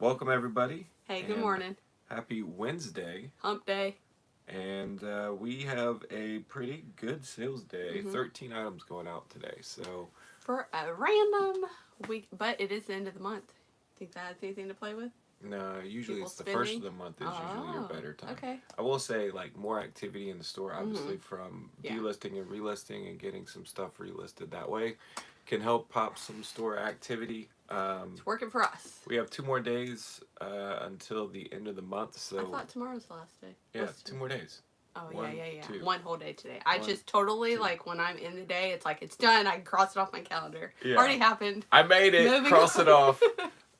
Welcome everybody. Hey, good And morning. happy Wednesday. Hump day. And we have a pretty good sales day. hmm 13 items going out today. So, For a random week, but it is the end of the month. Think that has anything to play with? no, usually People it's the first of spending? the month is usually your Oh, better time. okay. I will say, like, more activity in the store, hmm obviously, from Yeah, delisting and relisting and getting some stuff relisted that way can help pop some store activity. it's working for us. We have 2 more days until the end of the month. I So, thought tomorrow's the last day. yeah, What's 2 more days. Oh, One, yeah. two, One whole day today. I one, just totally, two. like, when I'm in the day, it's like, it's done. I can cross it off my calendar. Yeah. Already happened. I made it. Moving Cross on. it off.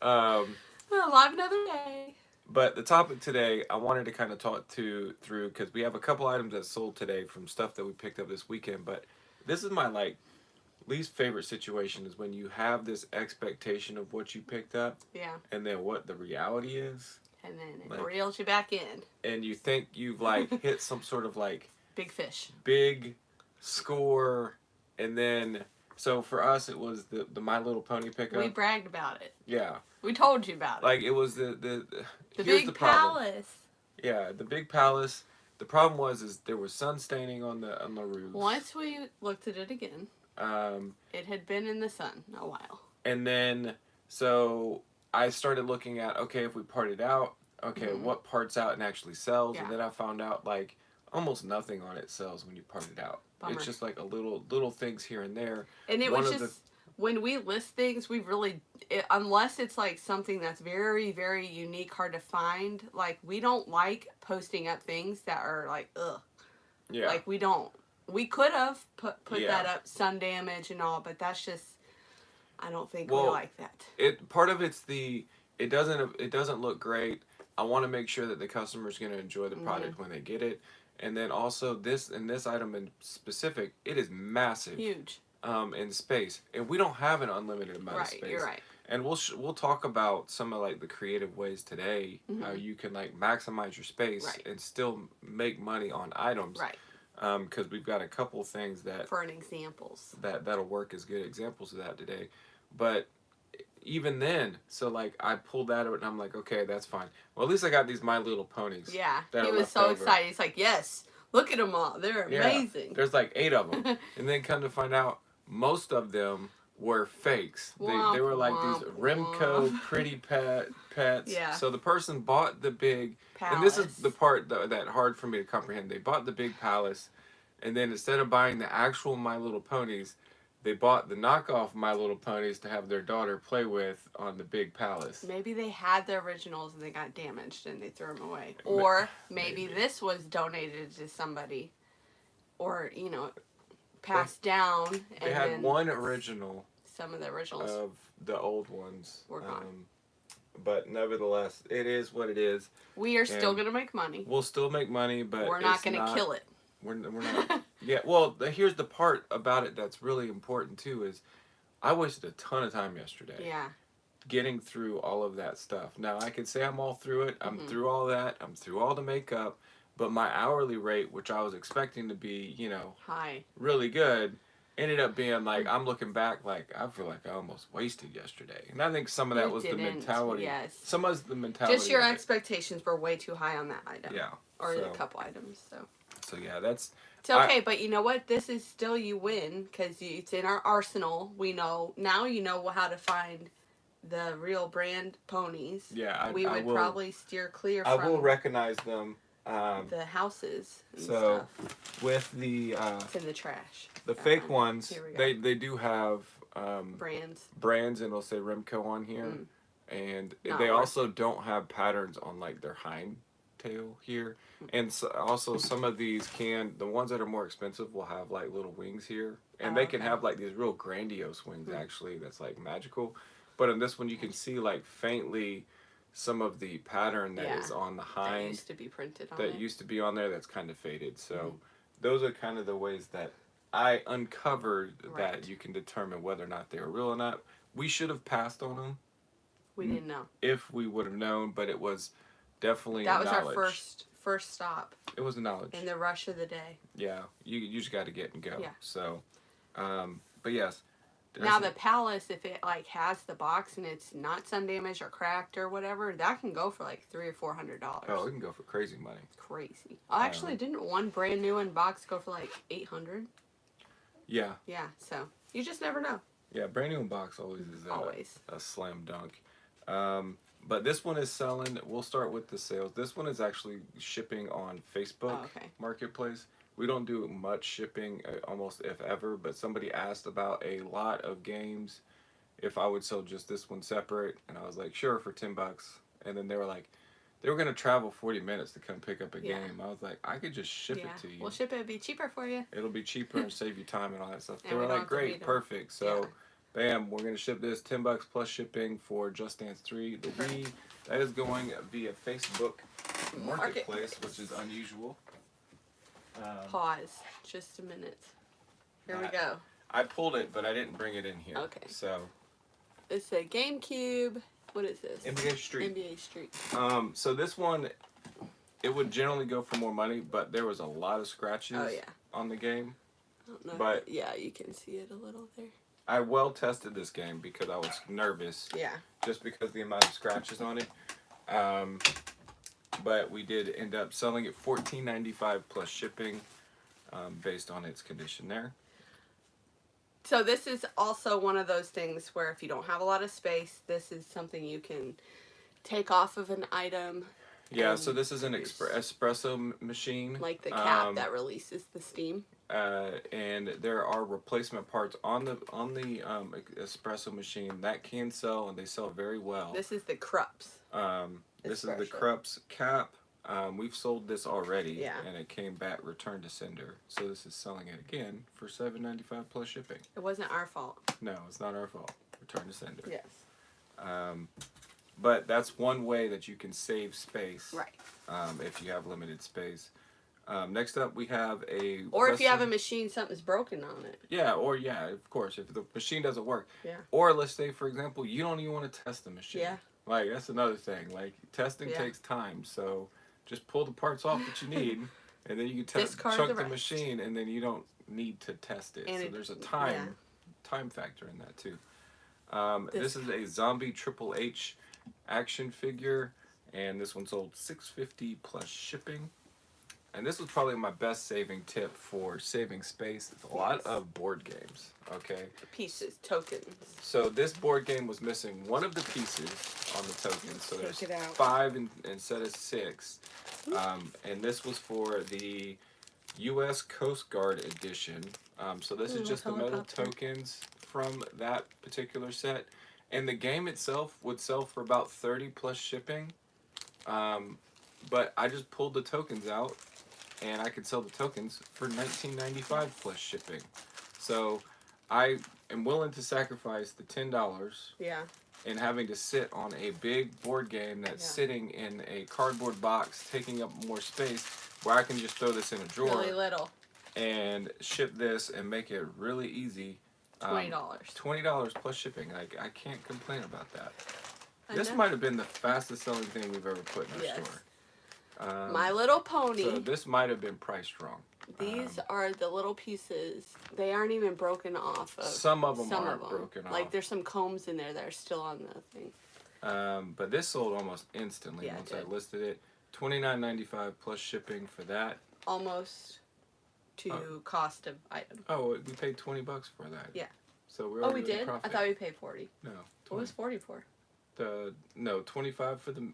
Um, Alive another day. but the topic today, I wanted to kind of talk through because we have a couple items that sold today from stuff that we picked up this weekend. But this is my least favorite situation is when you have this expectation of what you picked up Yeah. and then what the reality is, And then it like, reels you back in. and you think you've hit some sort of Big fish. big score, and then so for us it was the My Little Pony pickup. We bragged about it. Yeah. We told you about it. Like it was the The here's big the problem. palace. Yeah, the big palace. The problem was there was sun staining on the roofs. Once we looked at it again, it had been in the sun a while. And then so I started looking at, okay, if we part it out, okay, what parts out and actually sells, Yeah. and then I found out almost nothing on it sells when you part it out. Bummer. It's just like a little things here and there. And it One was of just when we list things, we really unless it's like something that's very very unique, hard to find. Like we don't like posting up things that are like ugh. Yeah. Like we don't. We could have put Yeah. that up, sun damage and all, but that's just. I don't think we Well, like that. Part of it's it doesn't look great. I want to make sure that the customer's going to enjoy the product when they get it, and then also this item in specific, it is massive. Huge. In space, and we don't have an unlimited amount of space. Right, you're right. And we'll talk about some of the creative ways today how you can maximize your space Right. and still make money on items. Right. Because we've got a couple things For an examples. that'll work as good examples of that today. But even then, so I pulled that out and I'm like, okay, that's fine. Well, at least I got these My Little Ponies. Yeah, that he are was left so over. excited. He's like, yes, look at them all. They're amazing. There's 8 of them. And then come to find out, most of them were fakes. They were these Remco pretty pets. Yeah. So the person bought the big, Palace. and this is the part that hard for me to comprehend. They bought the big palace, and then instead of buying the actual My Little Ponies, they bought the knockoff My Little Ponies to have their daughter play with on the big palace. Maybe they had the originals and they got damaged and they threw them away. Or maybe this was donated to somebody. Or, passed down. And They had then one original some of the originals of the old ones. were gone. But nevertheless, it is what it is. We are still going to make money. We'll still make money, but we're not going to kill it. We're not. Yeah, well, here's the part about it that's really important too is I wasted a ton of time yesterday. Yeah. Getting through all of that stuff. Now, I could say I'm all through it. I'm through all that. I'm through all the makeup. But my hourly rate, which I was expecting to be, high, really good, ended up being I'm looking back I feel like I almost wasted yesterday. And I think some of that was the mentality. Yes. Some of the mentality. Just your expectations were way too high on that item. Yeah. Or a couple items, so. So yeah, that's. It's okay, but you know what? This is still you win because it's in our arsenal. We know now. You know how to find the real brand ponies. Yeah, we would probably steer clear. I from will recognize them. The houses. And so stuff. with the it's in the trash. the fake ones, Here we go. they do have brands, and it'll say Remco on here, and Not they worth also don't have patterns on their hind tail here, and so also some of these the ones that are more expensive will have little wings here, and they can have these real grandiose wings actually that's magical, but in this one you can see faintly some of the pattern that is on the hind that used to be printed on that used to be on there that's kind of faded. So those are kind of the ways that I uncovered that you can determine whether or not they were real or not. We should have passed on them. We didn't know. If we would have known, but it was definitely that was knowledge. Our first stop. It was knowledge. In the rush of the day. Yeah, you just got to get and go. Yeah. So, but yes, Now the Palace, if it like has the box and it's not sun damaged or cracked or whatever, that can go for like $300 or $400. Oh, it can go for crazy money. Crazy. Oh, actually, didn't one brand new one box go for like $800? Yeah. Yeah. So you just never know. Yeah, brand new in box always is a slam dunk. But this one is selling. We'll start with the sales. This one is actually shipping on Facebook Marketplace. We don't do much shipping, almost if ever, but somebody asked about a lot of games if I would sell just this one separate, and I was like, sure, for $10. And then they were like, they were going to travel 40 minutes to come pick up a game. I was like, I could just ship it to you. We'll ship it. It'll be cheaper for you. It'll be cheaper and save you time and all that stuff. They were like, great, perfect. So, bam, we're going to ship this $10 plus shipping for Just Dance 3. The Wii, that is going via Facebook Marketplace, which is unusual. Pause. Just a minute. Here we go. I pulled it, but I didn't bring it in here. Okay. So. It's a GameCube. What is this? NBA Street. NBA Street. So this one, it would generally go for more money, but there was a lot of scratches on the game. I don't know. But yeah, you can see it a little there. I well tested this game because I was nervous. Yeah. Just because of the amount of scratches on it. But we did end up selling it $14.95 plus shipping, based on its condition there. So this is also one of those things where if you don't have a lot of space, this is something you can take off of an item. Yeah, so this is an espresso machine. Like the cap that releases the steam. And there are replacement parts on the espresso machine that can sell, and they sell very well. This is the Krups. This is the Krups cap. We've sold this already, Yeah. and it came back returned to sender. So this is selling it again for $7.95 plus shipping. It wasn't our fault. No, it's not our fault. Return to sender. Yes. But that's one way that you can save space. Right. If you have limited space. Next up, we have a. Or if you have a machine, something's broken on it. Yeah, or of course, if the machine doesn't work. Yeah. Or let's say, for example, you don't even want to test the machine. Yeah. Like, that's another thing. Like, testing takes time, so just pull the parts off that you need, and then you can chunk the machine, and then you don't need to test it. And so there's a time factor in that too. This is a Zombie Triple H action figure, and this one sold $6.50 plus shipping. And this was probably my best saving tip for saving space. It's a lot of board games, okay? Pieces, tokens. So this board game was missing one of the pieces on the tokens. So there's 5 instead of 6. And this was for the U.S. Coast Guard edition. So this is just the metal tokens from that particular set. And the game itself would sell for about $30 plus shipping. But I just pulled the tokens out, and I could sell the tokens for $19.95 plus shipping. So I am willing to sacrifice the $10 and having to sit on a big board game that's sitting in a cardboard box, taking up more space, where I can just throw this in a drawer. Really little. And ship this and make it really easy. $20. $20 plus shipping. I can't complain about that. This might have been the fastest selling thing we've ever put in our store. My Little Pony. So this might have been priced wrong. These are the little pieces. They aren't even broken off. Some of them aren't broken off. Like there's some combs in there that are still on the thing. But this sold almost instantly once I listed it. $29.95 plus shipping for that. Almost to cost of item. Oh, we paid $20 for that. Yeah. So we're already we did? I thought we paid 40. No. 20. What was 40 for? 25 for the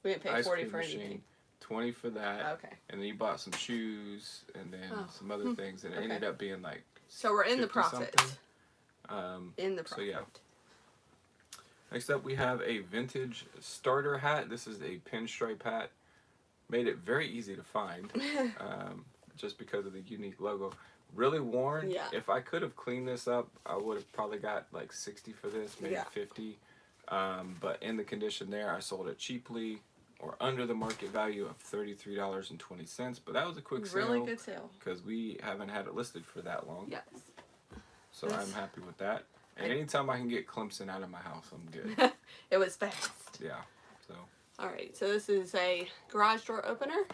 we didn't pay 40 for machine, anything. 20 for that. Okay. And then you bought some shoes and then some other things, and it ended up being like. So we're in the profit. In the profit. So yeah. Next up, we have a vintage starter hat. This is a pinstripe hat. Made it very easy to find, just because of the unique logo. Really worn. Yeah. If I could have cleaned this up, I would have probably got like 60 for this, maybe 50. But in the condition there, I sold it cheaply, or under the market value of $33.20. But that was a quick sale. Really good sale. Because we haven't had it listed for that long. Yes. So I'm happy with that. And anytime I can get Clemson out of my house, I'm good. It was fast. Yeah. So. All right. So this is a garage door opener.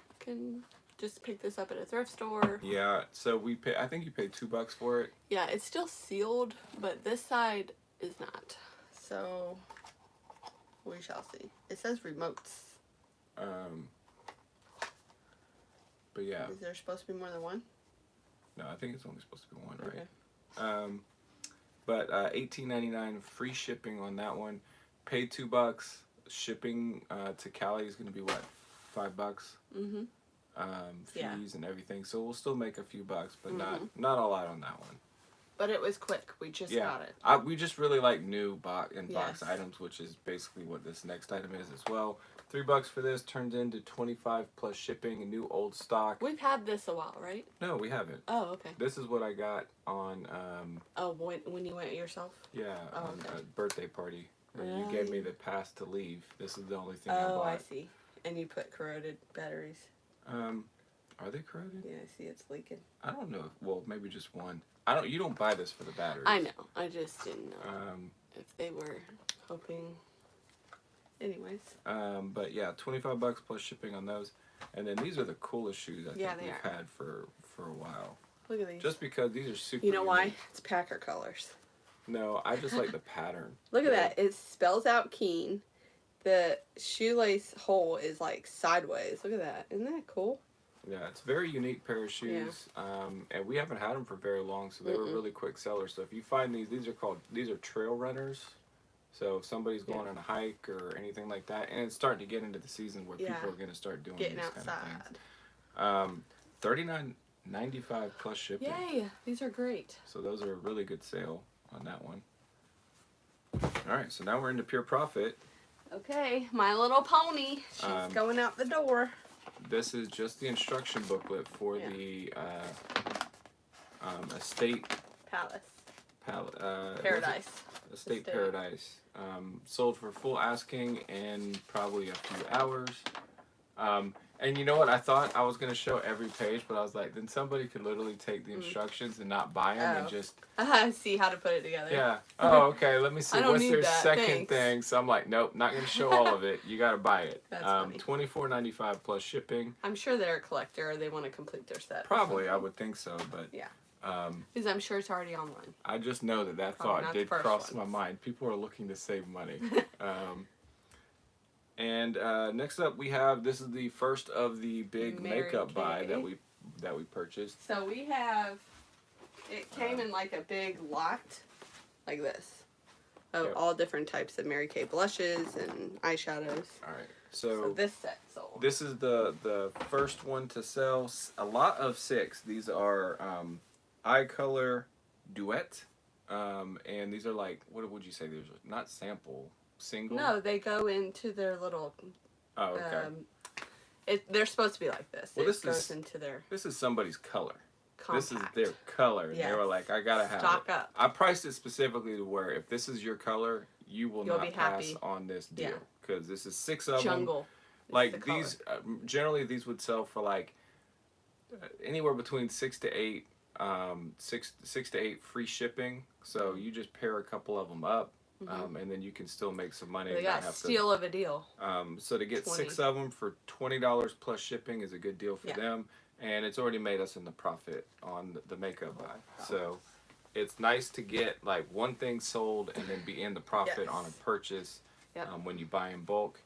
just picked this up at a thrift store. Yeah, so we pay. I think you paid $2 for it. Yeah, it's still sealed, but this side is not. So we shall see. It says remotes. But yeah, Is there supposed to be more than one? no, I think it's only supposed to be one, Okay. right? But $18.99 free shipping on that one. Pay $2. Shipping to Cali is going to be what, $5? Mm-hmm. Fees Yeah. and everything. So we'll still make a few bucks, but Mm-hmm. not a lot on that one. But it was quick. We just Yeah. got it. We just really like new box Yes. items, which is basically what this next item is as well. $3 for this turns into 25 plus shipping and new old stock. We've had this a while, right? No, we haven't. Oh, okay. This is what I got on Oh, when you went yourself? on okay. a birthday party where you Oh, gave me yeah. the pass to leave. This is the only thing Oh, I I bought. see. And you put corroded batteries. Are they corroded? Yeah, I see it's leaking. I don't know. Well, maybe just one. You don't buy this for the batteries. I know. I just didn't know Um, if they were hoping. Anyways. But yeah, $25 plus shipping on those. And then these are the coolest shoes I Yeah, think they we've are. had for a while. Look at these. Just because these are super You know why? unique. It's Packer colors. No, I just like the pattern. Look at Yeah. that. It spells out Keen. The shoelace hole is like sideways. Look at that. Isn't that cool? Yeah, it's a very unique pair of shoes. And we haven't had them for very long, so they were really quick sellers. So if you find these are trail runners. So if somebody's going on a hike or anything like that, and it's starting to get into the season where people are going to start doing Getting these outside. kind of things. $39.95 plus shipping. Yay! These are great. So those are a really good sale on that one. All right, so now we're into Pure Profit. Okay, My Little Pony. She's going out the door. This is just the instruction booklet for the estate Palace. Paradise. Estate Estate. Paradise. Sold for full asking in probably a few hours. And you know what? I thought I was going to show every page, but I was like, then somebody could literally take the instructions and not buy them and Oh. just... See how to put it together. Yeah. Oh, okay. Let me see. I don't What's need their that, second thanks. thing? So I'm like, nope, not going to show all of it. You got to buy it. That's funny. $24.95 plus shipping. I'm sure they're a collector or they want to complete their set. or Probably, I something. would think so, but... Yeah. Um, Because I'm sure it's already online. I just know that Probably thought not the did first cross my ones. mind. People are looking to save money. And next up, we have this is the first of the big Mary makeup buy Kay. that we purchased. So we have, it came in like a big lot, like this, of Yep. all different types of Mary Kay blushes and eyeshadows. All right, So so this set sold. this is the first one to sell. A lot of 6. These are eye color duet, and these are like what would you say? These are not sample single. No, they go into their little. Oh, okay. They're supposed to be like this. Well, It this goes is- into their This is somebody's color. compact. This is their color. And they were Yes. like, I gotta have Stock it. up. I priced it specifically to where if this is your color, you will You'll not be pass happy. on this Yeah. deal because this is 6 of them. Jungle. is the Like color. these, generally these would sell for like anywhere between 6 to 8, 6 to 8 free shipping. So you just pair a couple of them up, and then you can still make some money. They and not got have steal of a deal. so to get 20. 6 of them for $20 plus shipping is a good deal for Yeah. them, and it's already made us in the profit on the makeup buy. So it's nice to get like one thing sold and then be in the profit on a Yes. purchase Yep. when you buy in bulk.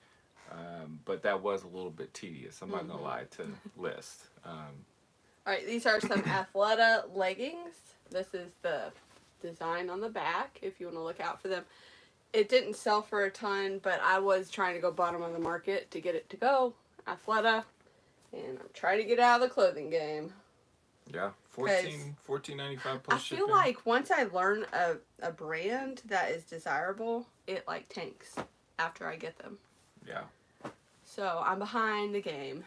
But that was a little bit tedious. I'm not gonna lie to list. All right, these are some Athleta leggings. This is the design on the back, if you want to look out for them. It didn't sell for a ton, but I was trying to go bottom of the market to get it to go. Athleta. And I'm trying to get out of the clothing game. Yeah, $14.95 plus I shipping. feel like once I learn a brand that is desirable, it like tanks after I get them. Yeah. So I'm behind the game.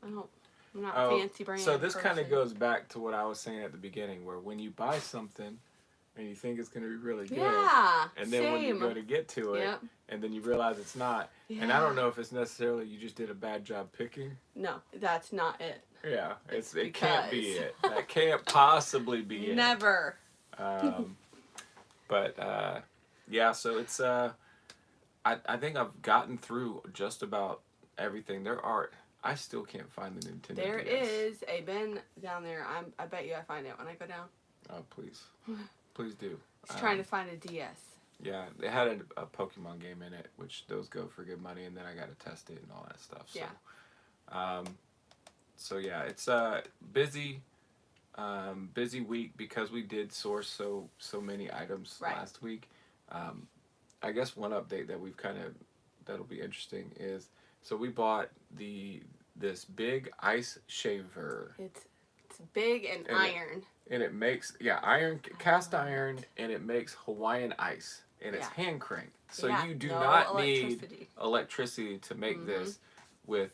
I'm not a Oh, fancy brand. so this kind of person. goes back to what I was saying at the beginning, where when you buy something and you think it's going to be really good, Yeah. and then when you same. go to get to it, Yep. and then you realize it's not, and I don't know if it's necessarily you just did a bad job picking. No, that's not it. Yeah, It's it can't be because. it. That can't possibly be it. Never. But yeah, so it's I think I've gotten through just about everything. There are I still can't find the Nintendo There DS. is a bin down there. I bet you I find it when I go down. Oh, please. Please do. Just trying to find a DS. Yeah, they had a Pokemon game in it, which those go for good money, and then I got to test it and all that stuff. So, Yeah. So yeah, it's a busy week because we did source so many items Right. last week. I guess one update that we've kind of that'll be interesting is so we bought this big ice shaver. It's big and iron. And it makes cast iron, and it makes Hawaiian ice, and it's hand cranked. So you do not need electricity to make this with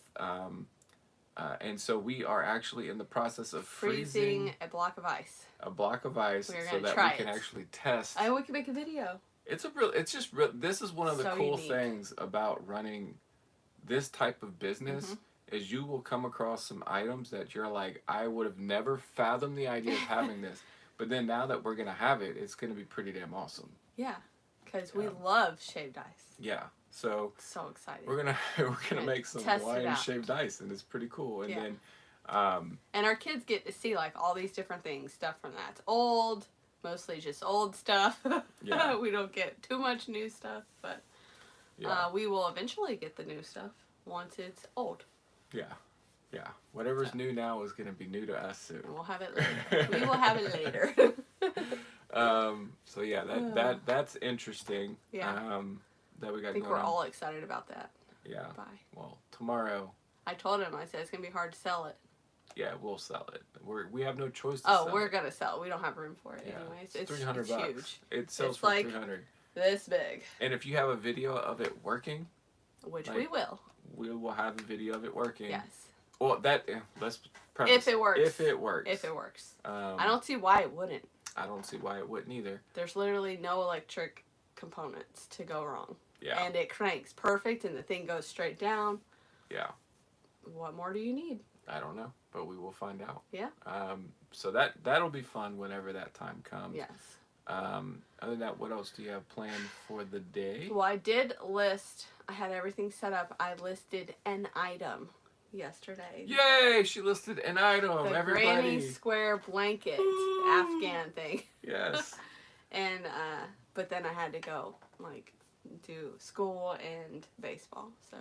and so we are actually in the process of freezing a block of ice. A block of ice so that we can actually test. And we can make a video. It's just real. This is one of the cool things about running this type of business is you will come across some items that you're like, I would have never fathomed the idea of having this. But then now that we're going to have it, it's going to be pretty damn awesome. Yeah, because we love shaved ice. Yeah. So excited. We're gonna make some Hawaiian shaved ice, and it's pretty cool. And then, and our kids get to see like all these different things, stuff from that's old, mostly just old stuff. Yeah. We don't get too much new stuff, but we will eventually get the new stuff once it's old. Yeah, yeah. Whatever's new now is gonna be new to us soon. We'll have it later. We will have it later. So yeah, that's interesting. Yeah. That we got. I think going we're on. all excited about that. Yeah. Bye. Well, tomorrow. I told him. I said it's gonna be hard to sell it. Yeah, we'll sell it. We have no choice. We're gonna sell it. We don't have room for it anyways. It's $300. Huge. It sells for like $300. This big. And if you have a video of it working, which we will. We will have a video of it working. Yes. Well, let's preface. If it works. If it works. If it works. I don't see why it wouldn't. I don't see why it wouldn't either. There's literally no electric components to go wrong. Yeah. And it cranks perfect, and the thing goes straight down. Yeah. What more do you need? I don't know, but we will find out. Yeah. So that'll be fun whenever that time comes. Yes. Other than that, what else do you have planned for the day? Well, I did list. I had everything set up. I listed an item yesterday. Yay! She listed an item. The Everybody. Granny Square blanket Afghan thing. Yes. And but then I had to go do school and baseball, so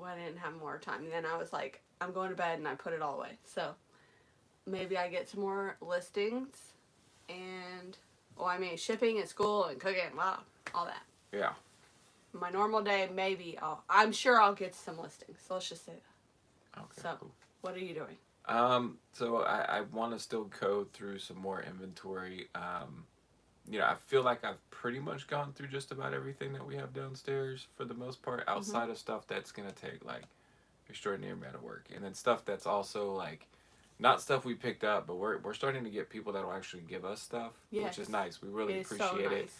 I didn't have more time. And then I was like, I'm going to bed, and I put it all away. So maybe I get some more listings, and shipping and school and cooking, wow, all that. Yeah. My normal day, maybe I'm sure I'll get some listings. So let's just say that. Okay. So, cool. What are you doing? So I want to still go through some more inventory. I feel like I've pretty much gone through just about everything that we have downstairs for the most part, outside of stuff that's gonna take extraordinary amount of work, and then stuff that's also not stuff we picked up, but we're starting to get people that will actually give us stuff, which is nice. We really appreciate it.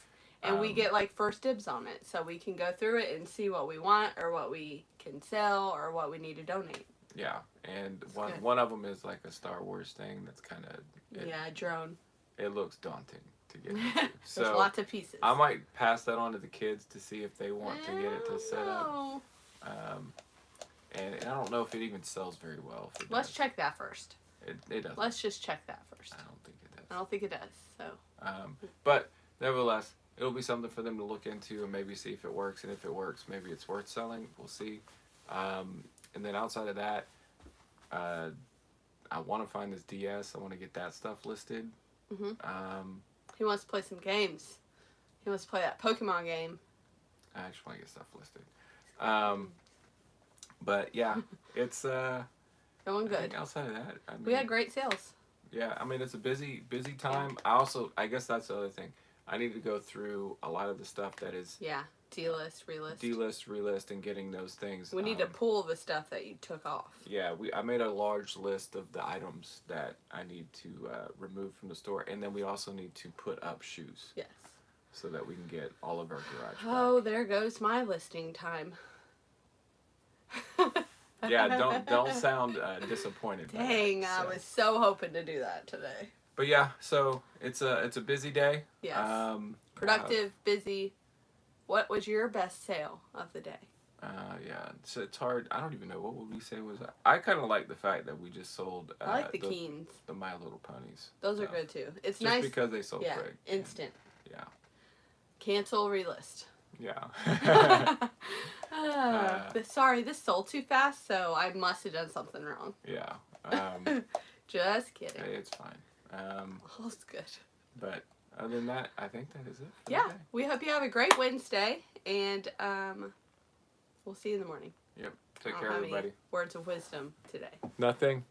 And we get first dibs on it, so we can go through it and see what we want or what we can sell or what we need to donate. Yeah, and one of them is a Star Wars thing that's kind of a drone. It looks daunting to get into. So there's lots of pieces. I might pass that on to the kids to see if they want to get it to set up. And I don't know if it even sells very well. Let's check that first. It doesn't. Let's just check that first. I don't think it does. I don't think it does. So. But nevertheless, it'll be something for them to look into and maybe see if it works. And if it works, maybe it's worth selling. We'll see. And then outside of that, I want to find this DS. I want to get that stuff listed. He wants to play some games. He wants to play that Pokemon game. I actually want to get stuff listed. But yeah, it's going good. I think outside of that, we had great sales. Yeah, it's a busy time. Yeah. I guess that's the other thing. I need to go through a lot of the stuff that is D-list, relist. D-list, relist, and getting those things. We need to pull the stuff that you took off. Yeah, I made a large list of the items that I need to remove from the store, and then we also need to put up shoes. Yes. So that we can get all of our garage Oh, back. there goes my listing time. Yeah, don't sound disappointed. Dang, I was so hoping to do that today. But yeah, so it's a busy day. Yes. Productive, busy. What was your best sale of the day? Yeah, so it's hard. I don't even know what would we say was. I kind of like the fact that we just sold. I like the Keens. The My Little Ponies. Those are good too. It's just nice because they sold yeah, quick. instant. Yeah. Cancel, relist. Yeah. Sorry, this sold too fast, so I must have done something wrong. Yeah. Just kidding. Hey, it's fine. All's good. But other than that, I think that is it. For Yeah, the day. we hope you have a great Wednesday, and we'll see you in the morning. Yep. I Take don't care, have any everybody. words of wisdom today. Nothing.